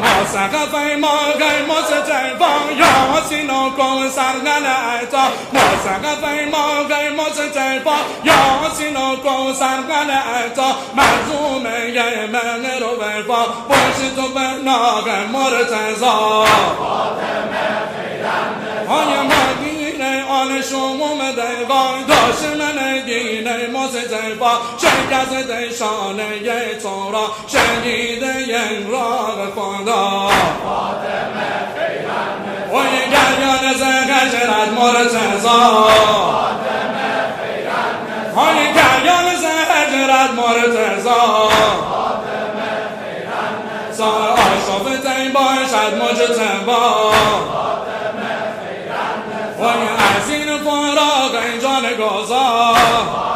ما سقف ما غیر مستجفا یاسین و کوثر غلطا ما سقف ما غیر مستجفا یاسین و کوثر غلطا مرزوم من رو وفا باش تو به ناغ مرتضا های مدینه آل شموم دیوان داشت من دینه مستجفا شکست شانه تو را شنیده یک راه خدا و یک گریان زهجرت مرتضا های گریان زهجرت مرتضا سال آشاف تین باشد مجتبا و یک از این فراغ جان گذار